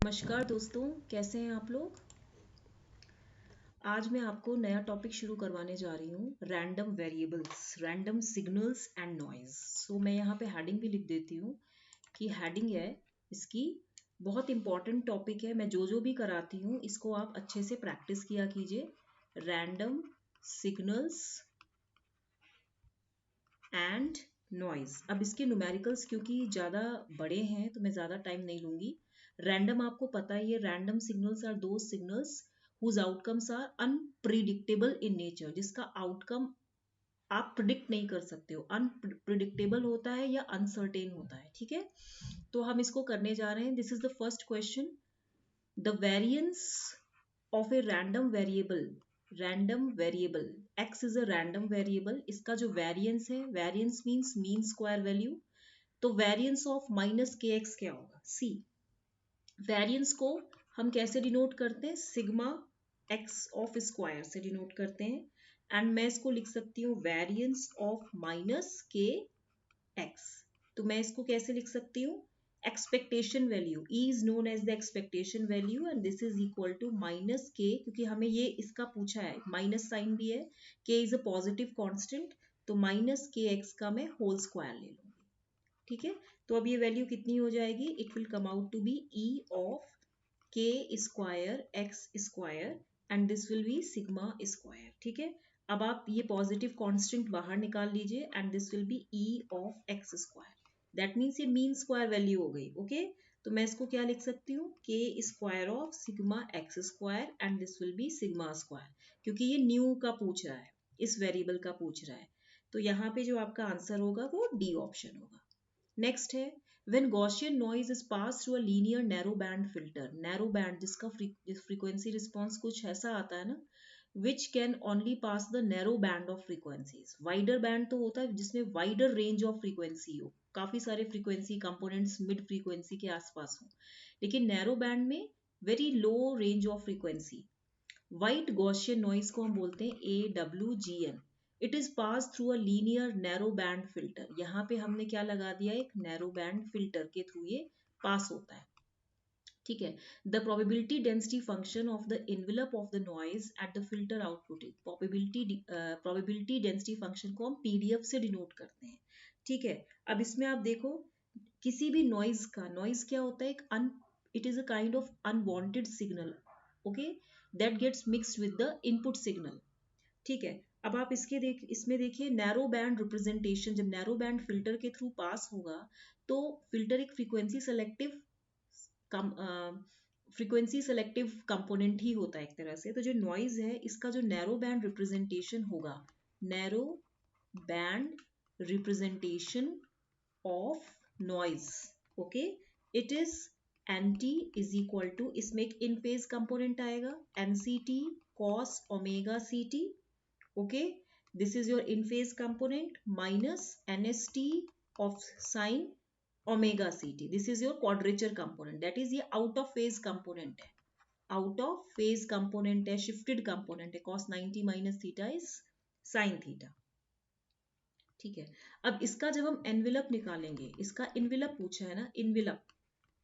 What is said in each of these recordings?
नमस्कार दोस्तों, कैसे हैं आप लोग। आज मैं आपको नया टॉपिक शुरू करवाने जा रही हूँ, random variables, random signals and noise. So मैं यहाँ पे हेडिंग भी लिख देती हूँ कि हेडिंग है इसकी, बहुत इंपॉर्टेंट टॉपिक है। मैं जो भी कराती हूँ इसको आप अच्छे से प्रैक्टिस किया कीजिए। Random signals and noise. अब इसके न्यूमेरिकल्स क्योंकि ज़्यादा बड़े हैं तो मैं ज़्यादा टाइम नहीं लूँगी। रैंडम आपको पता ही है, random signals are those signals whose outcomes are unpredictable in nature, जिसका आउटकम आप प्रिडिक्ट नहीं कर सकते हो, अनप्रिडिक्टेबल होता है या अनसर्टेन होता है। ठीक है, तो हम इसको करने जा रहे हैं। This is the first question. The variance of a random variable x is a random variable. इसका जो वेरिएंस है, variance means mean square value, तो variance of minus K x क्या होगा। सी, वेरिएंस को हम कैसे डिनोट करते हैं, सिग्मा एक्स ऑफ स्क्वायर से डिनोट करते हैं। एंड मैं इसको लिख सकती हूँ variance of minus K X. तो मैं इसको कैसे लिख सकती हूँ, expectation value, E is known as the expectation value and this is equal to minus K, क्योंकि हमें ये इसका पूछा है, माइनस साइन भी है, के इज अ पॉजिटिव कॉन्स्टेंट, तो माइनस के एक्स का मैं होल स्क्वायर ले लूंगी। ठीक है, तो अब ये वैल्यू कितनी हो जाएगी, it will come out to be E of K square X square and this will be sigma square. ठीक है, अब आप ये पॉजिटिव कांस्टेंट बाहर निकाल लीजिए and this will be E of X square. That means ये मीन स्क्वायर वैल्यू हो गई। ओके, तो मैं इसको क्या लिख सकती हूँ, के square of sigma x square and this will be sigma square, क्योंकि ये न्यू का पूछ रहा है, इस वेरिएबल का पूछ रहा है। तो यहाँ पे जो आपका आंसर होगा वो डी ऑप्शन होगा। नेक्स्ट है, when Gaussian noise is passed through a linear narrow band filter, narrow band जिसका frequency response कुछ ऐसा आता है ना, which can only pass the narrow band of frequencies, wider band तो होता है जिसमें wider range of frequency हो, काफी सारे frequency components mid frequency के आसपास हो, लेकिन narrow band में very low range of frequency, white Gaussian noise को हम बोलते हैं AWGN। It is pass through a linear narrow band filter. यहाँ पे हमने क्या लगा दिया, एक नैरो बैंड फिल्टर के थ्रू ये पास होता है। ठीक है, the probability density function of the envelope of the noise at the filter output, probability density function को हम पीडीएफ से डिनोट करते हैं। ठीक है, अब इसमें आप देखो, किसी भी नॉइज का, नॉइज क्या होता है, एक it is a kind of unwanted signal, okay, that gets mixed with the input signal. ठीक है, अब आप इसमें देखिए नैरो बैंड रिप्रेजेंटेशन, जब नैरो बैंड फिल्टर के थ्रू पास होगा तो फिल्टर एक फ्रीक्वेंसी सेलेक्टिव कंपोनेंट ही होता है एक तरह से। तो जो नॉइज है इसका जो नैरो बैंड रिप्रेजेंटेशन होगा, narrow band representation of noise, okay, it is NT is equal to, इसमें एक इन फेज कंपोनेंट आएगा, NCT cos omega CT, okay, this is your in phase component minus nst of sine omega ct, this is your quadrature component, that is ये out of phase component है, out of phase component है, shifted component है, cos 90 minus theta is sin theta। ठीक है, अब इसका जब हम एनवेलप निकालेंगे, इसका इनवेलप पूछा है ना, इनवेलप,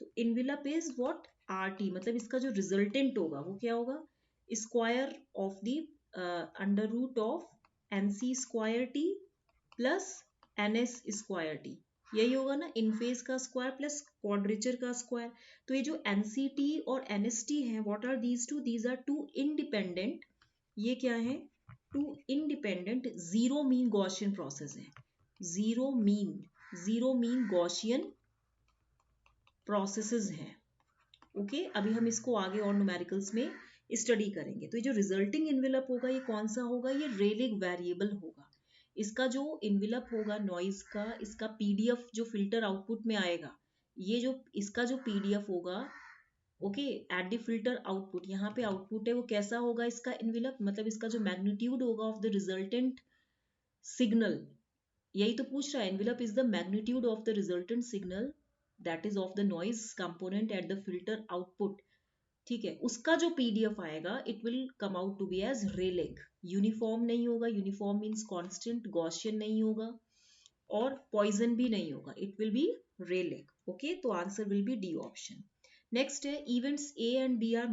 तो envelope is what, R T, मतलब इसका जो रिजल्टेंट होगा वो क्या होगा, square of the under root of N C square T plus N S square T, यही होगा ना, इन फेज का स्क्वायर प्लस क्वाड्रेचर का स्क्वायर। तो ये जो एन सी टी और एन एस टी है, what are these two, these are two independent, ये क्या है, two independent zero mean Gaussian process है, जीरो मीन गॉसियन प्रोसेसेस हैं। ओके, अभी हम इसको आगे और न्यूमेरिकल्स में स्टडी करेंगे। तो ये जो रिजल्टिंग इन्वेलप होगा ये कौन सा होगा, ये रेलिक वेरिएबल होगा। इसका जो इन्वेलप होगा नॉइज का, इसका पीडीएफ जो फिल्टर आउटपुट में आएगा, ये जो इसका जो पीडीएफ होगा, okay, at the filter output, यहाँ पे आउटपुट है वो कैसा होगा, इसका इन्वेलप, मतलब इसका जो मैग्नीट्यूड होगा ऑफ द रिजल्टेंट सिग्नल, यही तो पूछ रहा है, envelope is the magnitude of the resultant signal that is of the noise component at the filter output। ठीक है, उसका जो पीडीएफ आएगा it will come out to be as Rayleigh, uniform नहीं होगा, यूनिफॉर्म मीन्स कांस्टेंट, गॉसियन नहीं होगा और पॉइजन भी नहीं होगा, it will be Rayleigh. Okay, तो answer will be D option. Next है events A and B are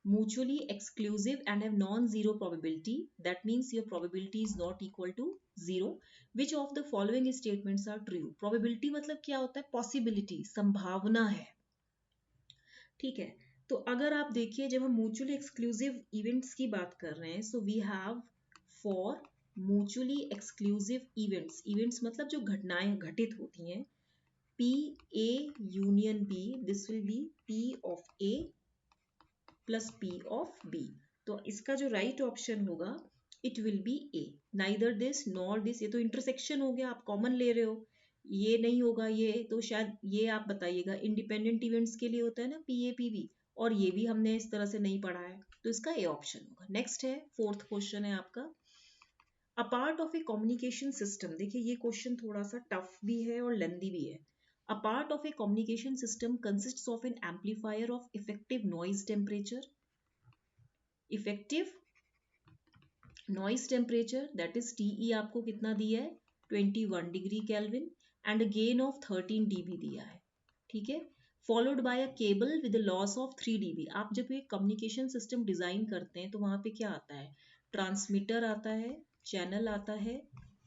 mutually exclusive and have non-zero probability. That means your probability is not equal to zero. Which of the following statements are true? Probability मतलब क्या होता है? Possibility, संभावना है, ठीक है। तो अगर आप देखिए जब हम म्यूचुअली एक्सक्लूसिव इवेंट्स की बात कर रहे हैं, so we have for mutually exclusive events, events मतलब जो घटनाएं घटित होती हैं, P A union B, this will be P of A plus P of B। तो इसका जो राइट ऑप्शन होगा it will be A, neither this nor this. ये तो इंटरसेक्शन हो गया, आप कॉमन ले रहे हो, ये नहीं होगा, ये तो शायद ये आप बताइएगा। इंडिपेंडेंट इवेंट्स के लिए होता है ना पी ए पी बी, और ये भी हमने इस तरह से नहीं पढ़ा है, तो इसका ए ऑप्शन होगा। नेक्स्ट है फोर्थ क्वेश्चन है आपका, अ part of a communication system. देखिए ये क्वेश्चन थोड़ा सा टफ भी है और लेंदी भी है। A part of a communication system consists of an amplifier of effective noise temperature, effective noise temperature that is TE आपको कितना दिया है 21 degree kelvin and gain of 13 dB दिया है, ठीक है। Followed by a cable with loss of 3 dB। आप जब ये कम्युनिकेशन सिस्टम डिजाइन करते हैं तो वहां पे क्या आता है, ट्रांसमीटर आता है, चैनल आता है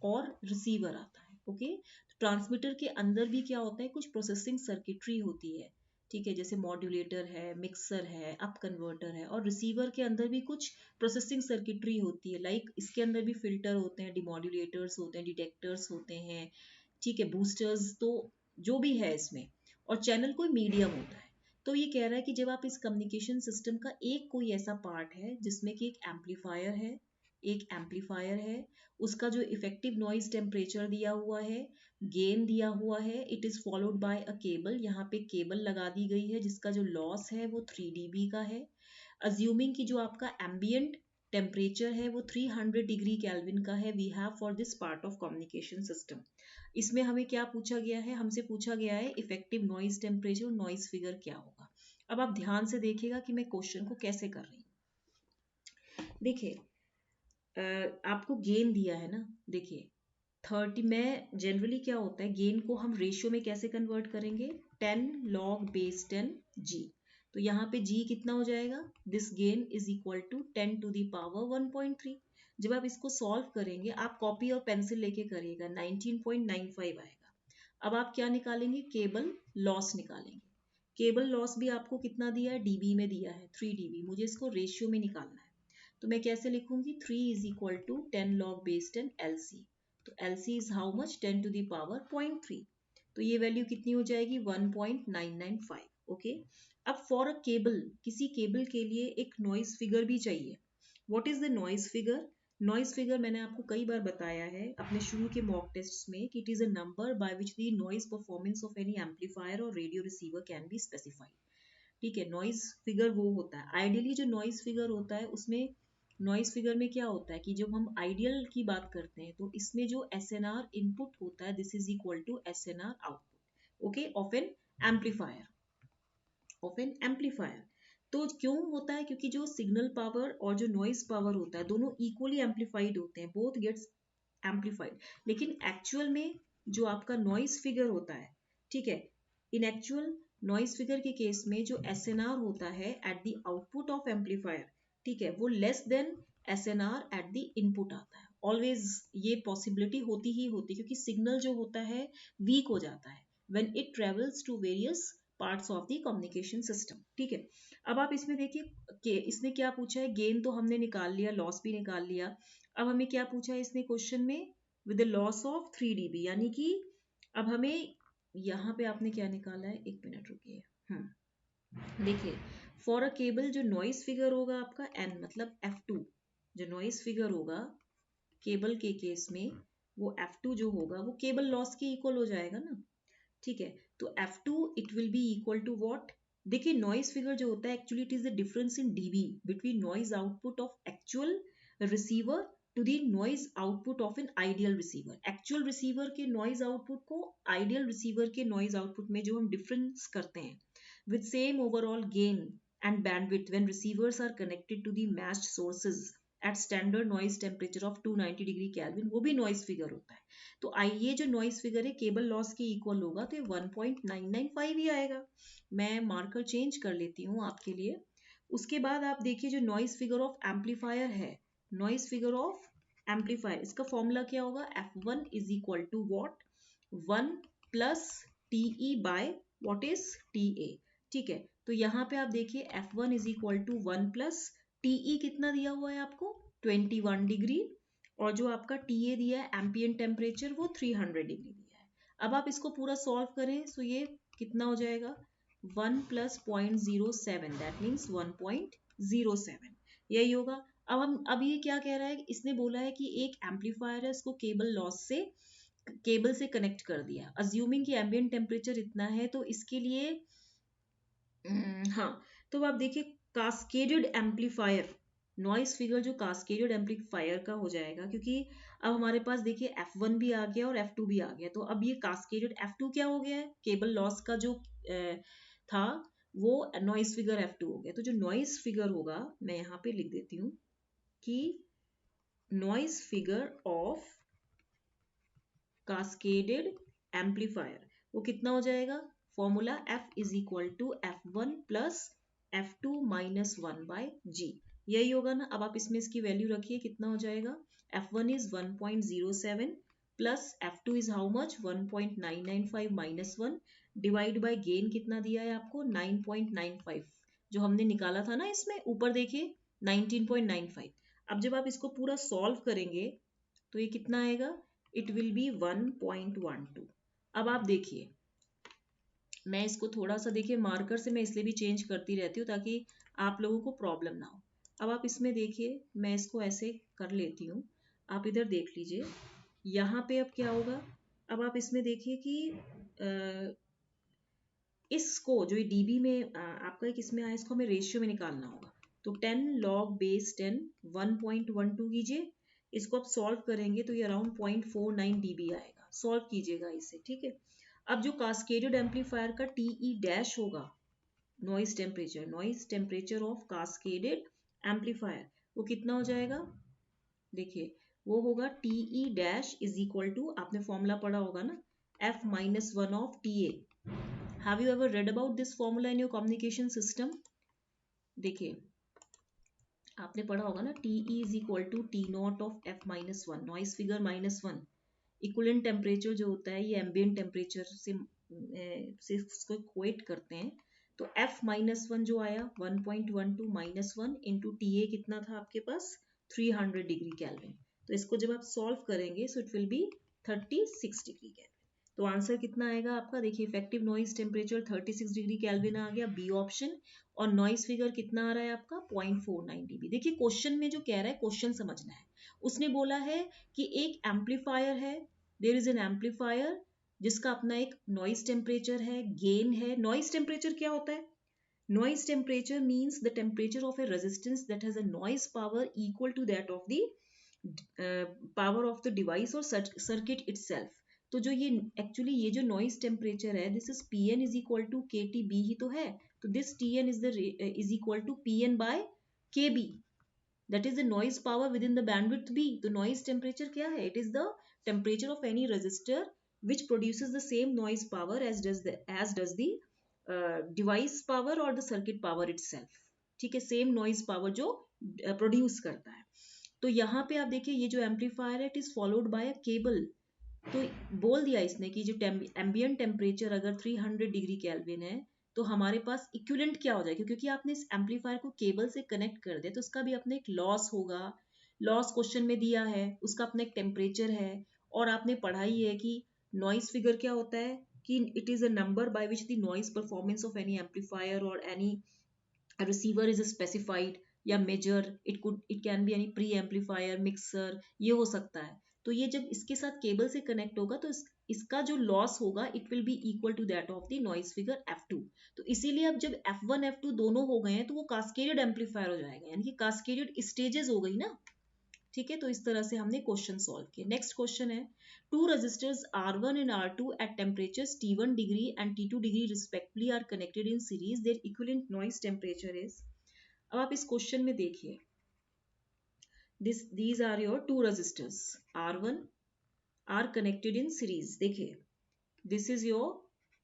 और रिसीवर आता है, ओके। ट्रांसमीटर के अंदर भी क्या होता है, कुछ प्रोसेसिंग सर्किटरी होती है, ठीक है, जैसे मॉड्यूलेटर है, मिक्सर है, अप कन्वर्टर है, और रिसीवर के अंदर भी कुछ प्रोसेसिंग सर्किटरी होती है, लाइक इसके अंदर भी फिल्टर होते हैं, डिमोड्यूलेटर्स होते हैं, डिटेक्टर्स होते हैं, ठीक है, बूस्टर्स, तो जो भी है इसमें, और चैनल कोई मीडियम होता है। तो ये कह रहा है कि जब आप इस कम्युनिकेशन सिस्टम का एक कोई ऐसा पार्ट है जिसमें कि एक एम्पलीफायर है, एक एम्पलीफायर है, उसका जो इफेक्टिव नॉइज टेम्परेचर दिया हुआ है, गेन दिया हुआ है, it is followed by a cable, यहाँ पे केबल लगा दी गई है जिसका जो लॉस है वो 3 dB का है, अज्यूमिंग कि जो आपका एम्बियंट टेम्परेचर है वो 300 डिग्री केल्विन का है, we have for this part of communication system. इसमें हमें क्या पूछा गया है, हमसे पूछा गया है effective noise temperature, noise figure क्या होगा। अब आप ध्यान से देखिएगा कि मैं क्वेश्चन को कैसे कर रही हूँ। देखिए आपको गेन दिया है ना, देखिए 30 में जनरली क्या होता है, गेन को हम रेशियो में कैसे कन्वर्ट करेंगे, 10 log base 10 g। तो यहाँ पे g कितना हो जाएगा, this gain is equal to 10 to the power 1.3। जब आप इसको सॉल्व करेंगे, आप कॉपी और पेंसिल लेके करिएगा, 19.95 आएगा। अब आप क्या निकालेंगे, केबल लॉस निकालेंगे। केबल लॉस भी आपको कितना दिया है, डीबी में दिया है 3 dB, मुझे इसको रेशियो में निकालना है। तो मैं कैसे लिखूंगी, 3 is equal to 10 log base 10 LC। तो LC is how much, 10 to the power 0.3। तो ये वैल्यू कितनी हो जाएगी, 1.995, ओके। अब फॉर अ केबल, किसी केबल के लिए एक नॉइज फिगर भी चाहिए। What is the noise figure, noise figure मैंने आपको कई बार बताया है अपने शुरू के मॉक टेस्ट्स में कि it is a number by which the noise performance of any amplifier और radio receiver can be specified, ठीक है। नॉइज फिगर वो होता है, आइडियली जो नॉइज फिगर होता है उसमें, नॉइज फिगर में क्या होता है कि जब हम आइडियल की बात करते हैं तो इसमें जो एसएनआर इनपुट होता है this is equal to SNR output, okay, of an amplifier, of an amplifier. तो क्यों होता है, क्योंकि जो सिग्नल पावर और जो नॉइज पावर होता है दोनों इक्वली एम्पलीफाइड होते हैं, बोथ गेट्स एम्पलीफाइड। लेकिन एक्चुअल में जो आपका नॉइज फिगर होता है, ठीक है, इन एक्चुअल नॉइज फिगर के केस में जो एसएनआर होता है at the output of amplifier, ठीक है, वो less than SNR at the input आता है। ऑलवेज ये पॉसिबिलिटी होती ही होती, क्योंकि सिग्नल जो होता है वीक हो जाता है when it travels to various parts of the communication system, ठीक है। अब आप इसमें देखिए कि इसने क्या पूछा है, गेन तो हमने निकाल लिया, लॉस भी निकाल लिया। अब हमें क्या पूछा है इसने क्वेश्चन में, with the loss of 3 dB, यानी कि अब हमें यहाँ पे आपने क्या निकाला है, एक मिनट रुकिए, देखिए फॉर अ केबल जो नॉइस फिगर होगा आपका n मतलब f2, जो नॉइस फिगर होगा केबल के केस में वो f2 जो होगा वो केबल लॉस के इक्वल हो जाएगा ना, ठीक है। तो f2 it will be equal to what, देखिए नॉइस फिगर जो होता है actually it is the difference in dB between noise output of actual receiver to the noise output of an ideal receiver. Actual receiver के noise output को ideal receiver के noise output में जो हम difference करते हैं with same overall gain and bandwidth when receivers are connected to the matched sources at standard noise temperature of 290 degree kelvin, वो भी नॉइज फिगर होता है। तो ये जो नॉइज फिगर है केबल लॉस के इक्वल होगा, तो ये 1.995 ही आएगा। मैं मार्कर चेंज कर लेती हूँ आपके लिए। उसके बाद आप देखिए जो नॉइज फिगर ऑफ एम्पलीफायर है, नॉइज फिगर ऑफ एम्पलीफायर, इसका फॉर्मूला क्या होगा, F1 is equal to what, 1 plus TE by what is TA। ठीक है, तो यहाँ पे आप देखिए F1 is equal to 1 plus TE कितना दिया हुआ है आपको, 21 डिग्री, और जो आपका TA दिया है एम्बिएंट टेम्परेचर वो 300 डिग्री दिया है। अब आप इसको पूरा सॉल्व करें तो ये कितना हो जाएगा, 1 प्लस 0.07, दैट मीन्स 1.07, यही होगा। अब ये क्या कह रहा है, इसने बोला है कि एक एम्पलीफायर है, इसको केबल लॉस से, केबल से कनेक्ट कर दिया, अज्यूमिंग कि एम्बिएंट टेम्परेचर इतना है, तो इसके लिए हाँ, तो आप देखिए कास्केडेड एम्पलीफायर, नॉइस फिगर जो कास्केडेड एम्पलीफायर का हो जाएगा, क्योंकि अब हमारे पास देखिए F1 भी आ गया और F2 भी आ गया, तो अब ये कास्केडेड F2 क्या हो गया है, केबल लॉस का जो था वो नॉइस फिगर F2 हो गया। तो जो नॉइस फिगर होगा, मैं यहाँ पे लिख देती हूँ कि noise figure of cascaded amplifier वो कितना हो जाएगा, formula F is equal to F1 plus F2 minus 1 by G, यही होगा ना। अब आप इसमें इसकी वैल्यू रखिए, कितना हो जाएगा, F1 is 1.07 plus F2 is how much, 1.995 minus 1 divide by gain कितना दिया है आपको, 9.95, जो हमने निकाला था ना, इसमें ऊपर देखिए 19.95। अब जब आप इसको पूरा सॉल्व करेंगे तो ये कितना आएगा, इट विल बी 1.12। अब आप देखिए, मैं इसको थोड़ा सा देखिए मार्कर से मैं इसलिए भी चेंज करती रहती हूँ ताकि आप लोगों को प्रॉब्लम ना हो। अब आप इसमें देखिए, मैं इसको ऐसे कर लेती हूँ, आप इधर देख लीजिए, यहाँ पे अब क्या होगा, अब आप इसमें देखिए कि इसको जो ये डीबी में आपका एक इसमें आया, इसको हमें रेशियो में निकालना होगा, तो 10 log बेस 10 1.12 कीजिए, इसको आप सॉल्व करेंगे तो ये अराउंड 0.49 dB आएगा, सॉल्व कीजिएगा इसे, ठीक है। अब जो कास्केडेड एम्पलीफायर का TE डैश होगा, noise temperature of cascaded amplifier, वो कितना हो जाएगा, देखिए वो होगा TE dash is equal to, आपने फॉर्मूला पढ़ा होगा ना, F minus 1 of TA। Have you ever read about this formula in your communication system? देखिए आपने पढ़ा होगा ना, TE is equal to T naught of F minus 1, noise figure minus 1, equivalent temperature जो होता है ये एम्बिएंट टेम्परेचर से इसको इक्वेट करते हैं। तो F माइनस 1 जो आया 1.12 माइनस 1 इंटू TA कितना था आपके पास, 300 डिग्री केल्विन। तो इसको जब आप सॉल्व करेंगे so it will be 36 degree Kelvin. तो आंसर कितना आएगा आपका, देखिए effective noise temperature 36 degree Kelvin आ गया, बी ऑप्शन, और नॉइज फिगर कितना आ रहा है आपका 0.49 dB। देखिए क्वेश्चन में जो कह रहा है, क्वेश्चन समझना है, उसने बोला है कि एक एम्पलीफायर है, देयर इज एन एम्पलीफायर जिसका अपना एक नॉइज टेम्परेचर है, गेन है। नॉइज टेम्परेचर क्या होता है, noise temperature means the temperature of a resistance that has a noise power equal to that of the power of the device और circuit itself. तो जो ये एक्चुअली ये जो नॉइज टेम्परेचर है, this is Pn is equal to KTB ही तो है, तो this Tn is equal to Pn by KB, that is the noise power within the bandwidth B। तो noise temperature क्या है, it is the temperature of any resistor which produces the same noise power as does the device power or the circuit power itself, ठीक है, same noise power जो produce करता है। तो यहाँ पे आप देखिए ये जो एम्पलीफायर है, it is followed by a cable. तो बोल दिया इसने कि जो एम्बिएंट टेम्परेचर अगर 300 डिग्री केल्विन है, तो हमारे पास इक्विवेलेंट क्या हो जाएगा, क्योंकि आपने इस एम्पलीफायर को केबल से कनेक्ट कर दिया, तो उसका भी अपना एक लॉस होगा, लॉस क्वेश्चन में दिया है, उसका अपना एक टेम्परेचर है, और आपने पढ़ाई है कि नॉइज फिगर क्या होता है, कि it is a number by which the noise performance of any amplifier और एनी रिसीवर इज स्पेसिफाइड या measure, it can be any pre amplifier, mixer, ये हो सकता है। तो ये जब इसके साथ केबल से कनेक्ट होगा तो इसका जो लॉस होगा it will be equal to that of the noise figure F2। तो इसीलिए अब जब F1 F2 दोनों हो गए हैं तो वो कास्केडेड एम्पलीफायर हो जाएगा, यानी कि कास्केडेड स्टेजेस हो गई ना, ठीक है। तो इस तरह से हमने क्वेश्चन सॉल्व किया। नेक्स्ट क्वेश्चन है, two resistors R1 and R2 at temperatures T1 degree and T2 degree respectively are connected in series, their equivalent noise temperature is. अब आप इस क्वेश्चन में देखिए, these are your two resistors R1 are connected in series. देखिए this is your,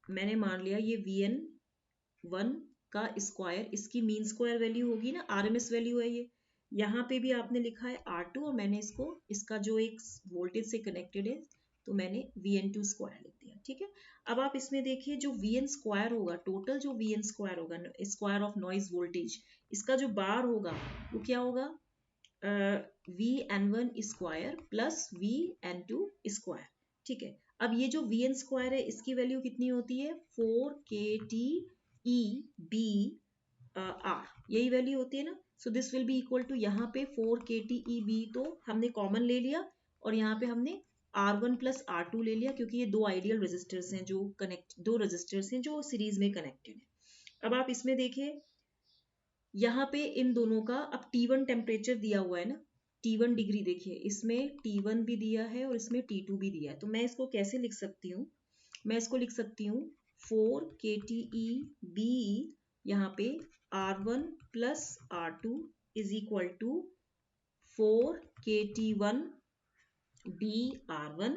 मैंने मान लिया ये VN1 का स्क्वायर, इसकी मीन स्क्वायर वैल्यू होगी ना, RMS वैल्यू है ये। यहाँ पे भी आपने लिखा है R2 और मैंने इसको, इसका जो एक वोल्टेज से कनेक्टेड है तो मैंने VN2 स्क्वायर लिख दिया। ठीक है, अब आप इसमें देखिए जो VN स्क्वायर होगा, टोटल जो VN स्क्वायर होगा, स्क्वायर ऑफ नॉइज वोल्टेज, इसका जो बार होगा वो क्या होगा, VN1 square plus VN2 square. ठीक है, अब ये जो VN स्क्वायर है इसकी वैल्यू कितनी होती है, 4kTEB यही वैल्यू होती है ना। So this will be equal to, यहाँ पे 4kTEB तो हमने कॉमन ले लिया और यहाँ पे हमने R1 प्लस R2 ले लिया, क्योंकि ये दो आइडियल रेजिस्टर्स हैं जो दो रेजिस्टर्स हैं जो सीरीज में कनेक्टेड है। अब आप इसमें देखिए यहाँ पे इन दोनों का अब T1 टेम्परेचर दिया हुआ है ना, T1 डिग्री, देखिए इसमें T1 भी दिया है और इसमें T2 भी दिया है, तो मैं इसको कैसे लिख सकती हूँ, मैं इसको लिख सकती हूँ 4kTEB, यहाँ पे R1 plus R2 is equal to 4kT1 BR1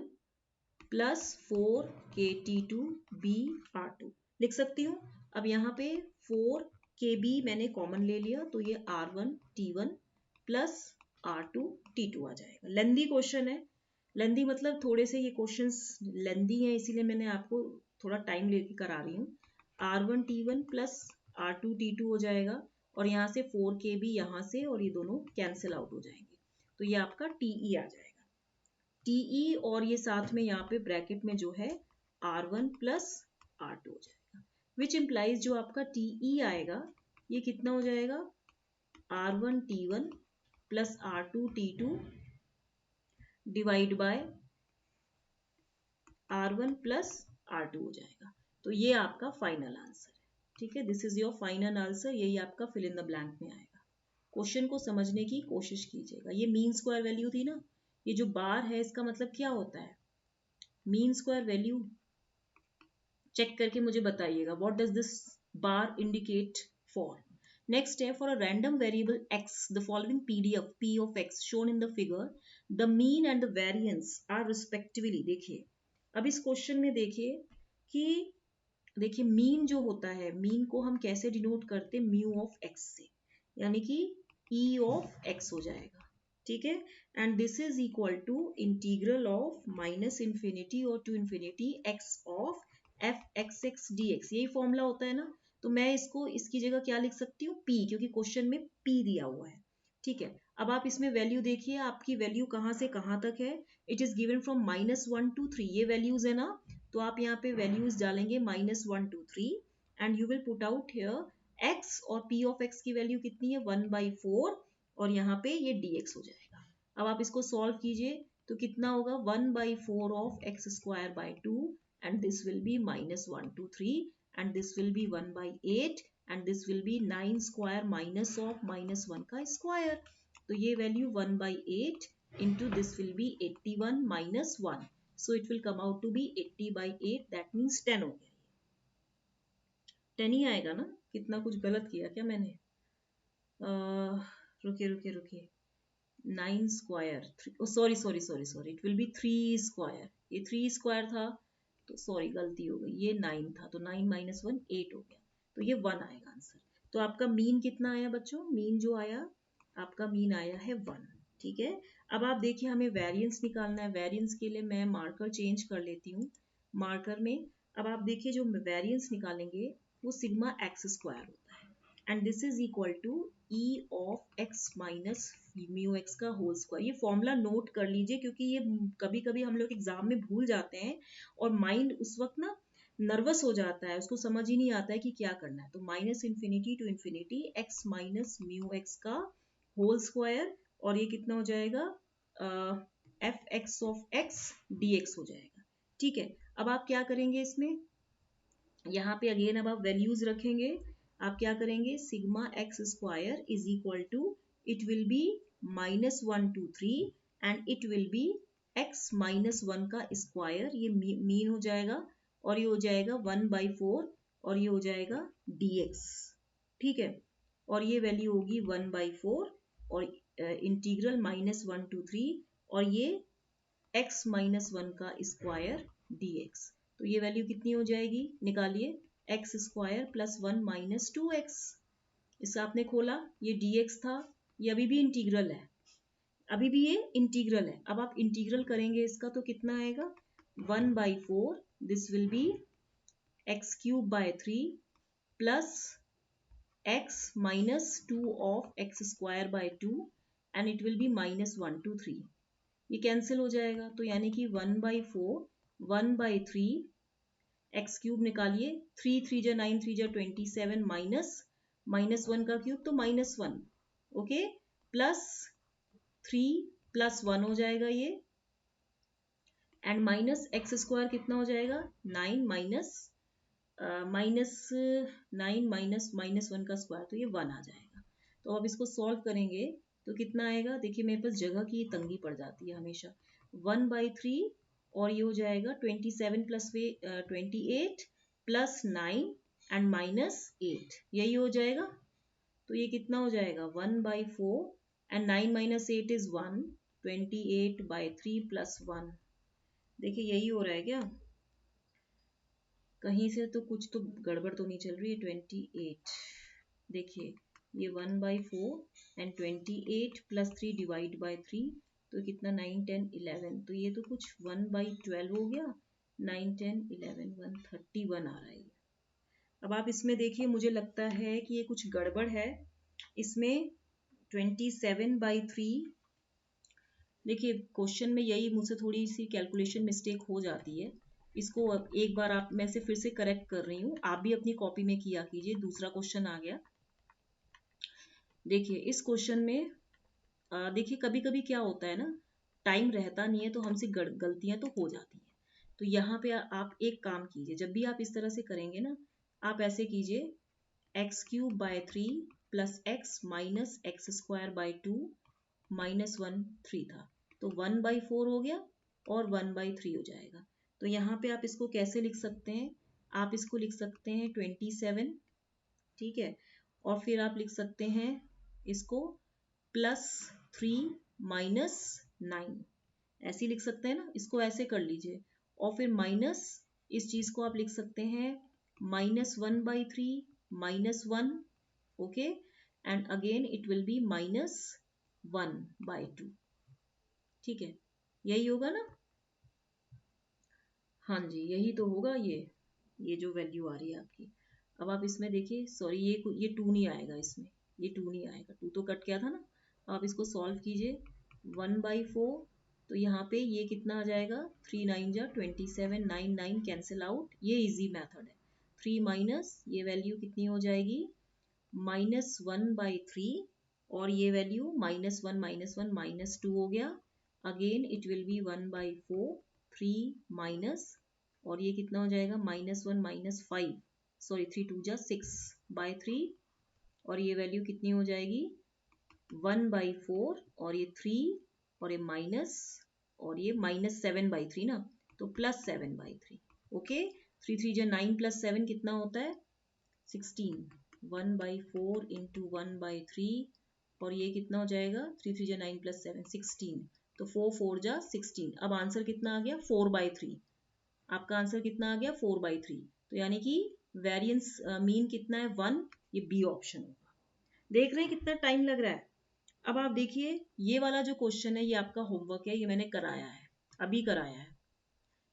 plus 4kT2 BR2 लिख सकती हूँ। अब यहाँ पे 4kB मैंने कॉमन ले लिया तो ये R1 T1 plus R2 T2 आ जाएगा। लेंदी क्वेश्चन है, लेंदी मतलब थोड़े से ये क्वेश्चंस लेंदी हैं, इसीलिए मैंने आपको थोड़ा टाइम लेके करा रही हूँ। R1 T1 plus R2 T2 हो जाएगा और यहाँ से 4kB यहाँ से, और ये दोनों कैंसिल आउट हो जाएंगे, तो ये आपका TE आ जाएगा। TE और ये साथ में यहाँ पे ब्रैकेट में जो है R1 प्लस R2 हो जाएगा, विच इम्प्लाइज जो आपका TE आएगा ये कितना हो जाएगा, R1 T1 plus R2 T2 divide by R1 plus R2 हो जाएगा। तो ये आपका फाइनल आंसर है। ठीक है, this is your final answer, यही आपका फिल इन द ब्लैंक में आएगा। क्वेश्चन को समझने की कोशिश कीजिएगा। ये मीन स्क्वायर वैल्यू थी ना, ये जो बार है इसका मतलब क्या होता है, मीन स्क्वायर वैल्यू चेक करके मुझे बताइएगा, what does this bar indicate for. Next है, for a random variable x the following PDF p of x shown in the figure the mean and the variance are respectively। देखिए अब इस question में देखिए कि देखिए मीन जो होता है, मीन को हम कैसे डिनोट करते हैं, म्यू ऑफ x से, यानी कि e ऑफ x हो जाएगा। ठीक है, and this is equal to integral of minus infinity और to infinity x of f(x(x) dx, यही फॉर्मूला होता है ना। तो मैं इसको, इसकी जगह क्या लिख सकती हूँ, p, क्योंकि क्वेश्चन में p दिया हुआ है। ठीक है, अब आप इसमें वैल्यू देखिए, आपकी वैल्यू कहाँ से कहाँ तक है, it is given from -1 to 3, ये वैल्यूज है ना, तो आप यहाँ पे वैल्यूज डालेंगे -1 to 3 and you will put out here x, और p ऑफ x की वैल्यू कितनी है, 1/4, और यहाँ पे ये dx हो जाएगा। अब आप इसको सॉल्व कीजिए तो कितना होगा, 1/4 of x square by 2 and this will be -1 to 3 and this will be 1/8 and this will be 9 square minus of -1 का स्क्वायर। तो ये value 1/8 into this will be 81 minus 1, so it will come out to be 80/8, that means 10 हो गया। 10 ही आएगा ना, कितना कुछ गलत किया क्या मैंने, रुकिए रुकिए रुकिए, 9 square, sorry sorry sorry sorry, it will B 3 square, ये 3 स्क्वायर था तो सॉरी गलती हो गई, ये 9 था तो 9 - 1 8 हो गया, तो ये 1 आएगा आंसर। तो आपका मीन कितना आया बच्चों, मीन जो आया आपका मीन आया है 1। ठीक है, अब आप देखिए हमें वेरिएंस निकालना है, वेरिएंस के लिए मैं मार्कर चेंज कर लेती हूँ मार्कर में। अब आप देखिए जो वेरिएंस निकालेंगे वो सिग्मा एक्स स्क्वायर होता है and this is equal to e of x minus mu x का होल स्क्वायर। ये फॉर्मूला नोट कर लीजिए क्योंकि ये कभी कभी हम लोग एग्जाम में भूल जाते हैं और माइंड उस वक्त ना नर्वस हो जाता है, उसको समझ ही नहीं आता है कि क्या करना है। तो -∞ to ∞ x minus mu x का होल स्क्वायर, और ये कितना हो जाएगा, f(x) ऑफ x dx हो जाएगा। ठीक है, अब आप क्या करेंगे इसमें, यहाँ पे अगेन अब आप वैल्यूज रखेंगे, आप क्या करेंगे, sigma x square is equal to, it will be -1 to 3 and it will be x -1 का स्क्वायर, ये मीन हो जाएगा, और ये हो जाएगा 1/4 और ये हो जाएगा dx। ठीक है, और ये वैल्यू होगी 1/4 और इंटीग्रल -1 to 3 और ये x -1 का स्क्वायर dx। तो ये वैल्यू कितनी हो जाएगी, निकालिए, x square plus 1 minus 2x। इसका आपने खोला, ये dx था, ये अभी भी इंटीग्रल है, अभी भी ये इंटीग्रल है। अब आप इंटीग्रल करेंगे इसका तो कितना आएगा, 1/4, this will B x³/3 plus x minus 2 of x square by 2 and it will be -1 to 3। ये कैंसिल हो जाएगा, तो यानी कि 1/4 1/3 x³ निकालिए, 3 3 जा 9 3 जा 27 माइनस 1 का क्यूब तो -1, ओके, प्लस 3 प्लस 1 हो जाएगा ये, एंड माइनस एक्स स्क्वायर कितना हो जाएगा, 9 माइनस 9 माइनस 1 का स्क्वायर, तो ये 1 आ जाएगा। तो अब इसको सॉल्व करेंगे तो कितना आएगा, देखिए मेरे पास जगह की तंगी पड़ जाती है हमेशा। 1/3 और ये हो जाएगा 27 प्लस 28 प्लस 9 एंड -8, यही हो जाएगा। तो ये कितना हो जाएगा, 1/4 एंड 9 माइनस 8 इज 1, 28/3 प्लस 1। देखिए यही हो रहा है क्या, कहीं से तो कुछ तो गड़बड़ तो नहीं चल रही है। 28, देखिए ये 1/4 एंड 28 प्लस 3 डिवाइड बाय 3, तो कितना 9 10 11, तो ये तो कुछ 1/12 हो गया, 9 10 11 131 आ रहा है। अब आप इसमें देखिए, मुझे लगता है कि ये कुछ गड़बड़ है इसमें। 27/3, देखिए क्वेश्चन में यही मुझसे थोड़ी सी कैलकुलेशन मिस्टेक हो जाती है, इसको एक बार आप, मैं से फिर से करेक्ट कर रही हूँ, आप भी अपनी कॉपी में किया कीजिए। दूसरा क्वेश्चन आ गया, देखिए इस क्वेश्चन में देखिए कभी कभी क्या होता है ना, टाइम रहता नहीं है तो हमसे गलतियां तो हो जाती हैं। तो यहाँ पे आप एक काम कीजिए, जब भी आप इस तरह से करेंगे ना, आप ऐसे कीजिए, x³/3 plus x minus x²/2 -1 3 था, तो 1/4 हो गया और 1/3 हो जाएगा। तो यहाँ पे आप इसको कैसे लिख सकते हैं, आप इसको लिख सकते हैं 27, ठीक है, और फिर आप लिख सकते हैं इसको +3 माइनस 9, ऐसे लिख सकते हैं ना, इसको ऐसे कर लीजिए, और फिर माइनस इस चीज को आप लिख सकते हैं -1/3 -1, okay, and again it will B -1/2, ठीक है, यही होगा ना, हाँ जी यही तो होगा, ये जो वैल्यू आ रही है आपकी। अब आप इसमें देखिए, सॉरी ये 2 नहीं आएगा इसमें, ये 2 नहीं आएगा, 2 तो कट गया था ना। आप इसको सॉल्व कीजिए, 1/4, तो यहाँ पे ये कितना आ जाएगा, 3 9 जा 27, 9 9 कैंसिल आउट, ये इजी मेथड है। 3 माइनस ये वैल्यू कितनी हो जाएगी, -1/3, और ये वैल्यू -1 -1 -2 हो गया, again it will B 1/4, 3 minus, और ये कितना हो जाएगा, -1 -5, सॉरी 3 2 जा 6/3, और ये वैल्यू कितनी हो जाएगी, 1/4, और ये 3, और ये माइनस, और ये -7/3 ना, तो +7/3, ओके। 3 3 जा 9 प्लस 7 कितना होता है, 16, 1/4 इंटू 1/3, और ये कितना हो जाएगा, 3 3 जा 9 प्लस 7 16, तो 4 4 जा 16। अब आंसर कितना आ गया, 4/3, आपका आंसर कितना आ गया, 4/3, तो यानी कि वेरिएंस मीन कितना है, 1, ये बी ऑप्शन होगा। देख रहे हैं कितना टाइम लग रहा है। अब आप देखिए ये वाला जो क्वेश्चन है, ये आपका होमवर्क है, ये मैंने कराया है, अभी कराया है।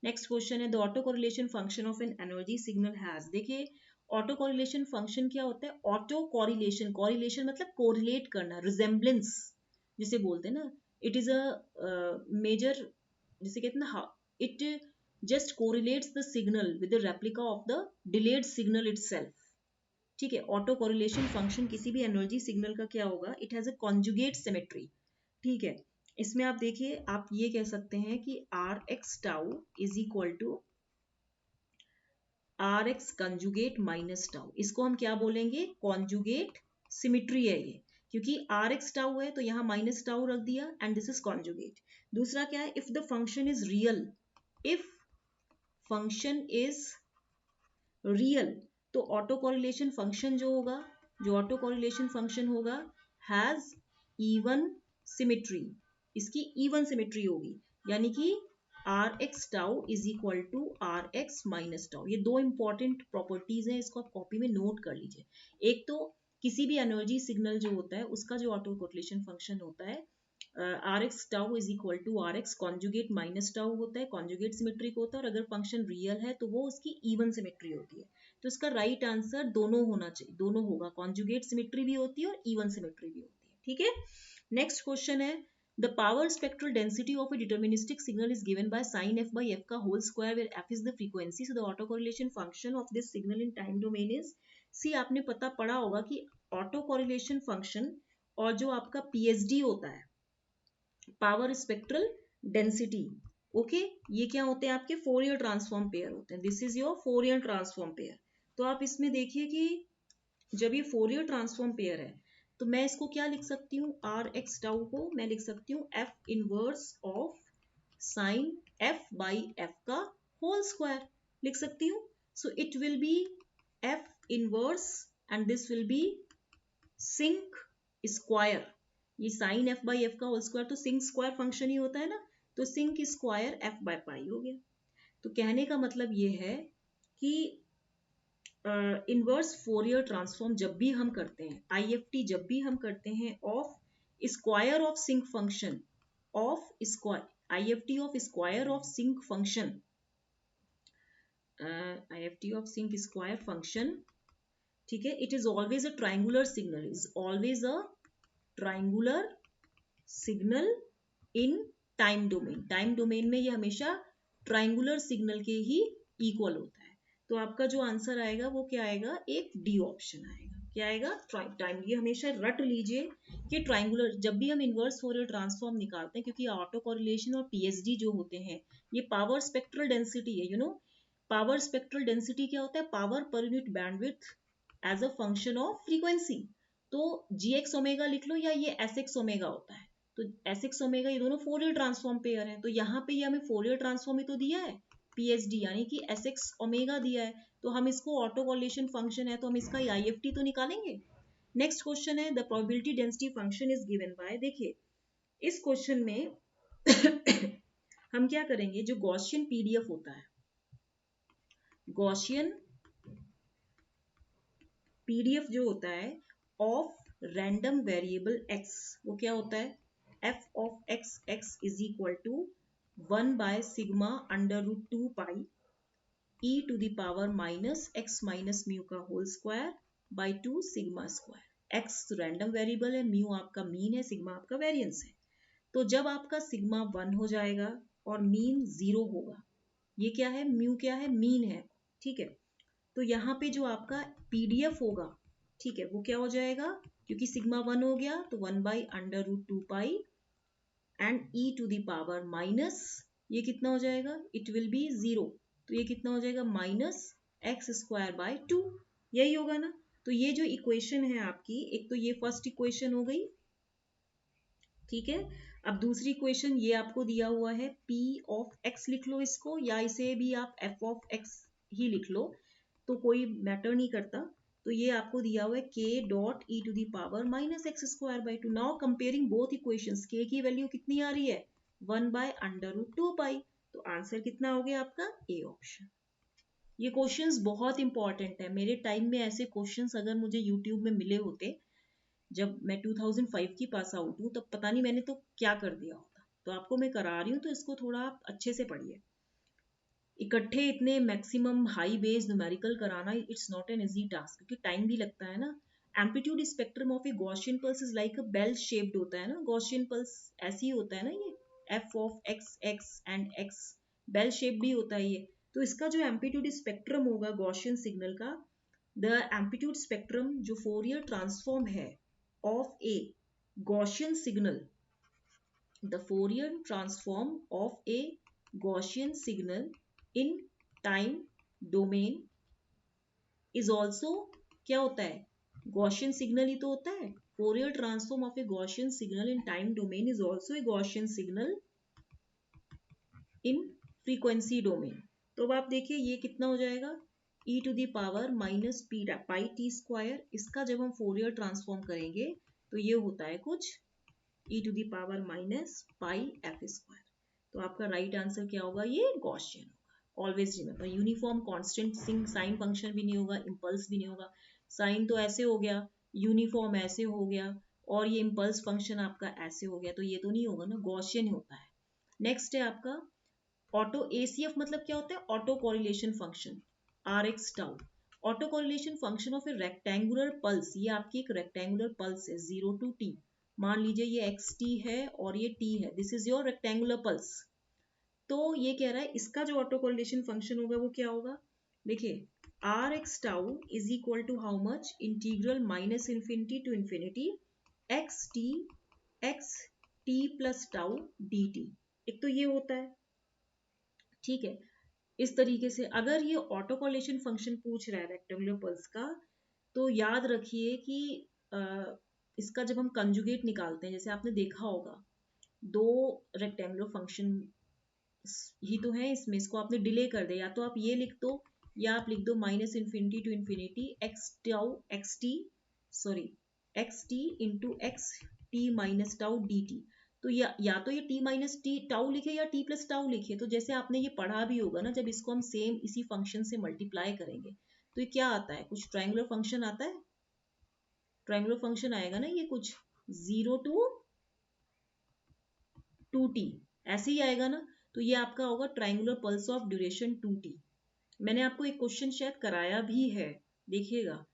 नेक्स्ट क्वेश्चन है, the auto correlation function of an energy signal has, देखिए ऑटो कोरिलेशन फंक्शन क्या होता है, ऑटो कोरिलेशन, कोरिलेशन मतलब कोरिलेट करना, रिजेम्बलेंस जिसे बोलते हैं ना, इट इज अ मेजर, जिसे कहते हैं ना, it just correlates the signal with the replica of the delayed signal itself, ठीक है। ऑटो कोरिलेशन फंक्शन किसी भी एनर्जी सिग्नल का क्या होगा, it has a conjugate symmetry, ठीक है। इसमें आप देखिए, आप ये कह सकते हैं कि rx tau is equal to rx conjugate minus tau, इसको हम क्या बोलेंगे, कॉन्जुगेट सिमेट्री है ये, क्योंकि rx टाउ है तो यहाँ माइनस टाउ रख दिया, एंड दिस इज कॉन्जुगेट। दूसरा क्या है, if the function is real, if function is real, तो ऑटो कोरिलेशन फंक्शन जो होगा, जो ऑटो कोरिलेशन फंक्शन होगा, हैज इवन सिमेट्री, इसकी इवन सिमेट्री होगी, यानी कि r x tau is equal to r x minus tau. ये दो इंपॉर्टेंट प्रॉपर्टीज हैं, इसको आप कॉपी में नोट कर लीजिए। एक तो किसी भी एनर्जी सिग्नल जो होता है उसका जो ऑटो कोरिलेशन फंक्शन होता है r x tau is equal to r x conjugate minus tau होता है, कॉन्जुगेट सिमेट्रिक होता है, और अगर फंक्शन रियल है तो वो उसकी इवन सिमेट्री होती है। तो इसका राइट आंसर दोनों होना चाहिए, दोनों होगा, कॉन्जुगेट सिमेट्री भी होती है और इवन सिमेट्री भी होती है। ठीक है, नेक्स्ट क्वेश्चन है the power spectral density of a deterministic signal is given by sin f by f का whole square where f is the frequency, so the autocorrelation function of this signal in time domain is see। आपने पता पढ़ा होगा कि autocorrelation function और जो आपका PSD होता है पावर स्पेक्ट्रल डेंसिटी, ओके, ये क्या होते हैं आपके फोरियर ट्रांसफॉर्म पेयर होते हैं। This is your Fourier transform pair. तो आप इसमें देखिए कि जब ये फोरियर ट्रांसफॉर्म पेयर है तो मैं इसको क्या लिख सकती हूँ, आर एक्स टाउ को मैं लिख सकती हूँ f inverse of sine f by f का होल स्क्वायर लिख सकती हूँ। So it will be f inverse and this will be sinc square, ये साइन एफ बाई एफ का होल स्क्वायर तो सिंक स्क्वायर फंक्शन ही होता है ना, तो sinc square f by pi हो गया। तो कहने का मतलब ये है कि इनवर्स फोरियर ट्रांसफॉर्म जब भी हम करते हैं, आईएफटी जब भी हम करते हैं of square of sinc function of square, IFT of square of sinc function, IFT of sinc square function, ठीक है, it is always a triangular signal, is always a triangular signal in time domain. Time domain में ये हमेशा triangular signal के ही equal होता है। तो आपका जो आंसर आएगा वो क्या आएगा, एक डी ऑप्शन आएगा। क्या आएगा, टाइम। ये हमेशा रट लीजिए कि ट्राइंगुलर जब भी हम इनवर्स फोरियर ट्रांसफॉर्म निकालते हैं, क्योंकि ऑटो कोरिलेशन और पीएसडी जो होते हैं ये पावर स्पेक्ट्रल डेंसिटी है। You know power spectral density क्या होता है, power per unit bandwidth as a function of frequency. तो जी एक्स ओमेगा लिख लो या ये एस एक्स ओमेगा होता है। तो एस एक्स ओमेगा ये दोनों फोरियर ट्रांसफॉर्म पेयर है, तो यहाँ पे ये हमें फोरियर ट्रांसफॉर्म ही तो दिया है पीएचडी, यानी कि एस एक्स ओमेगा दिया है, तो हम इसको ऑटो कोरिलेशन फंक्शन है तो हम इसका आईएफटी तो निकालेंगे। नेक्स्ट क्वेश्चन है the probability density function is given by, देखिए इस क्वेश्चन में हम क्या करेंगे, जो गॉसियन पीडीएफ होता है, गॉसियन पीडीएफ जो होता है ऑफ रैंडम वेरिएबल एक्स, वो क्या होता है, F of x X is equal to 1 by sigma under root 2 pi e to the power minus X minus mu का whole square by 2 sigma square. X random variable है, mu आपका mean है, sigma आपका variance है। तो जब आपका sigma 1 हो जाएगा और मीन 0 होगा, ये क्या है, म्यू क्या है, मीन है, ठीक है, तो यहाँ पे जो आपका पीडीएफ होगा, ठीक है, वो क्या हो जाएगा, क्योंकि सिग्मा 1 हो गया तो 1 by under root 2 pi and e to the power minus, ये कितना हो जाएगा, इट विल बी 0, तो ये कितना हो जाएगा, माइनस एक्स स्क्वायर बाय 2, यही होगा ना। तो ये जो इक्वेशन है आपकी, एक तो ये फर्स्ट इक्वेशन हो गई, ठीक है। अब दूसरी इक्वेशन ये आपको दिया हुआ है p ऑफ x लिख लो इसको, या इसे भी आप f ऑफ x ही लिख लो, तो कोई मैटर नहीं करता। तो ये आपको दिया हुआ है k dot e to the power minus x square by 2। Now comparing both equations, k की वैल्यू कितनी आ रही है, 1 बाय अंडर रूट 2 पाई, तो आंसर कितना हो गया आपका, ए ऑप्शन। ये क्वेश्चंस बहुत इंपॉर्टेंट है, मेरे टाइम में ऐसे क्वेश्चंस अगर मुझे यूट्यूब में मिले होते, जब मैं 2005 की पास आउट हूँ, तब पता नहीं मैंने तो क्या कर दिया होता। तो आपको मैं करा रही हूँ तो इसको थोड़ा आप अच्छे से पढ़िए। इकट्ठे इतने मैक्सिमम हाई बेस न्यूमेरिकल कराना it's not an easy task, क्योंकि टाइम भी लगता है ना। Amplitude spectrum of a Gaussian pulse is like a bell shaped होता है ना, गॉसियन पल्स ऐसे ही होता है ना, ये f of x x and x bell shape भी होता है ये। तो इसका जो एम्पलीट्यूड स्पेक्ट्रम होगा गॉसियन सिग्नल का, द एम्पलीट्यूड स्पेक्ट्रम जो फोरियर ट्रांसफॉर्म है of a Gaussian signal, the Fourier transform of a Gaussian signal in time domain is also क्या होता है, Gaussian signal ही तो होता है। Fourier transform of a Gaussian signal in time domain is also a Gaussian signal in frequency domain। तो अब आप देखिए ये कितना हो जाएगा, e to the power minus pi t square, इसका जब हम फोरियर ट्रांसफॉर्म करेंगे तो ये होता है कुछ e⁻⁻π f²। तो आपका राइट आंसर क्या होगा, ये गॉसियन होगा। Always remember, uniform constant sine function भी नहीं होगा, इम्पल्स भी नहीं होगा। साइन तो ऐसे हो गया, यूनिफॉर्म ऐसे हो गया, और ये इम्पल्स फंक्शन आपका ऐसे हो गया, तो ये तो नहीं होगा ना, गॉसियन होता है। नेक्स्ट है आपका ऑटो ACF, मतलब क्या होता है, auto correlation function, RX tau. Auto correlation function of A rectangular pulse, ये आपकी एक रेक्टेंगुलर पल्स है 0 to t। मान लीजिए ये xt है और ये t है, this is your rectangular pulse. तो ये कह रहा है इसका जो ऑटो कोरिलेशन फंक्शन होगा वो क्या होगा, देखिए RX tau is equal to how much, integral -∞ to ∞ xt x t plus tau dt। एक तो ये होता है, ठीक है। इस तरीके से अगर ये ऑटो कोरिलेशन फंक्शन पूछ रहा है रेक्टेंगुलर पल्स का, तो याद रखिए कि इसका जब हम कंजुगेट निकालते हैं, जैसे आपने देखा होगा दो रेक्टेंगुलर फंक्शन ही तो है इसमें, इसको आपने डिले कर दिया, या तो आप ये लिख दो या आप लिख दो -∞ to ∞ x T into x T minus tau D T. तो या तो ये t माइनस टी टाउ लिखे या t प्लस टाउ लिखे। तो जैसे आपने ये पढ़ा भी होगा ना, जब इसको हम सेम इसी फंक्शन से मल्टीप्लाई करेंगे तो ये क्या आता है, कुछ ट्रायंगुलर फंक्शन आता है, ट्रायंगुलर फंक्शन आएगा ना, ये कुछ 0 to 2t ऐसे ही आएगा ना। तो ये आपका होगा triangular pulse of duration 2t। मैंने आपको एक क्वेश्चन शायद कराया भी है, देखिएगा।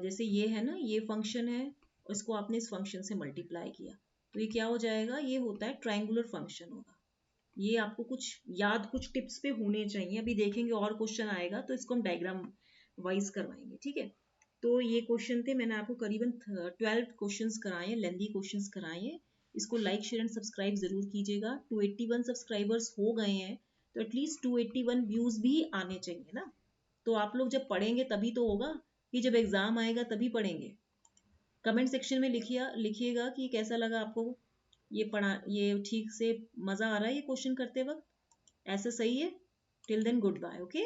जैसे ये है ना, ये फंक्शन है, इसको आपने इस फंक्शन से मल्टीप्लाई किया, तो ये क्या हो जाएगा, ये होता है ट्रायंगुलर फंक्शन होगा। ये आपको कुछ याद, कुछ टिप्स पे होने चाहिए, अभी देखेंगे और क्वेश्चन आएगा तो इसको हम डायग्राम वाइज करवाएंगे, ठीक है। तो ये क्वेश्चन थे, मैंने आपको करीबन 12 क्वेश्चंस कराए, लेंदी क्वेश्चंस कराए। इसको लाइक शेयर एंड सब्सक्राइब जरूर कीजिएगा। 281 सब्सक्राइबर्स हो गए हैं, तो एटलीस्ट 281 व्यूज भी आने चाहिए ना। तो आप लोग जब पढ़ेंगे तभी तो होगा, कि जब एग्जाम आएगा तभी पढ़ेंगे। कमेंट सेक्शन में लिखिएगा कि कैसा लगा आपको ये पढ़ा, ये ठीक से मजा आ रहा है ये क्वेश्चन करते वक्त, ऐसा सही है। Till then goodbye, okay.